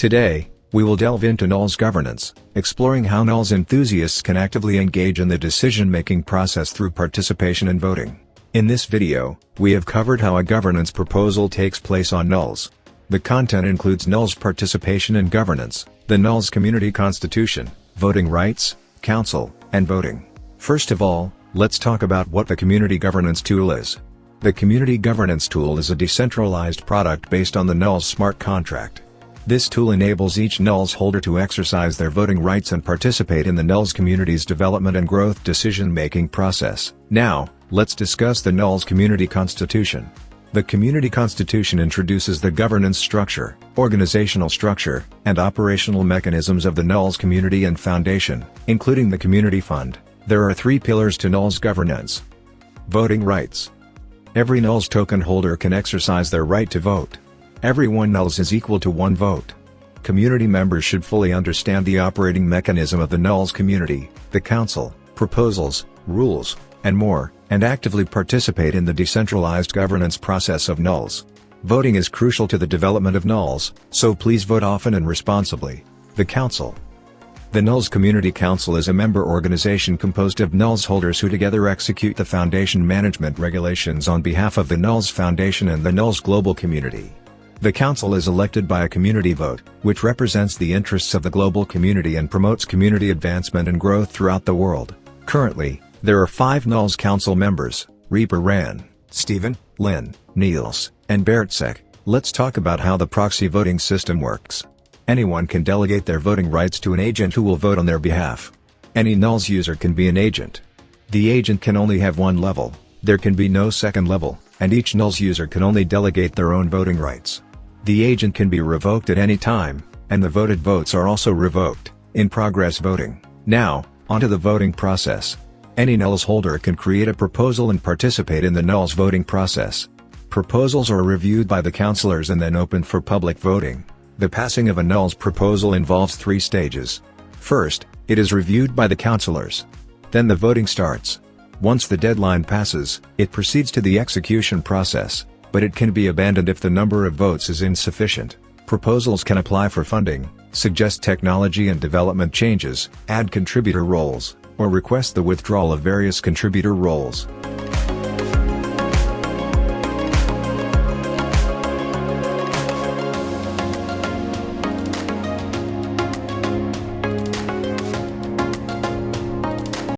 Today, we will delve into NULS governance, exploring how NULS enthusiasts can actively engage in the decision-making process through participation and voting. In this video, we have covered how a governance proposal takes place on NULS. The content includes NULS participation and governance, the NULS community constitution, voting rights, council, and voting. First of all, let's talk about what the community governance tool is. The community governance tool is a decentralized product based on the NULS smart contract. This tool enables each NULS holder to exercise their voting rights and participate in the NULS community's development and growth decision-making process. Now, let's discuss the NULS community constitution. The community constitution introduces the governance structure, organizational structure, and operational mechanisms of the NULS community and foundation, including the community fund. There are 3 pillars to NULS governance. Voting rights. Every NULS token holder can exercise their right to vote. Every 1 NULS is equal to 1 vote. Community members should fully understand the operating mechanism of the NULS community, the council, proposals, rules, and more, and actively participate in the decentralized governance process of NULS. Voting is crucial to the development of NULS, so please vote often and responsibly. The council. The NULS Community Council is a member organization composed of NULS holders who together execute the foundation management regulations on behalf of the NULS Foundation and the NULS global community. The council is elected by a community vote, which represents the interests of the global community and promotes community advancement and growth throughout the world. Currently, there are 5 NULS council members: Reaper Ran, Stephen, Lynn, Niels, and Bertsek. Let's talk about how the proxy voting system works. Anyone can delegate their voting rights to an agent who will vote on their behalf. Any NULS user can be an agent. The agent can only have 1 level, there can be no second level, and each NULS user can only delegate their own voting rights. The agent can be revoked at any time, and the voted votes are also revoked, in progress voting. Now, onto the voting process. Any NULS holder can create a proposal and participate in the NULS voting process. Proposals are reviewed by the councilors and then opened for public voting. The passing of a NULS proposal involves 3 stages. First, it is reviewed by the councilors. Then the voting starts. Once the deadline passes, it proceeds to the execution process, but it can be abandoned if the number of votes is insufficient. Proposals can apply for funding, suggest technology and development changes, add contributor roles, or request the withdrawal of various contributor roles.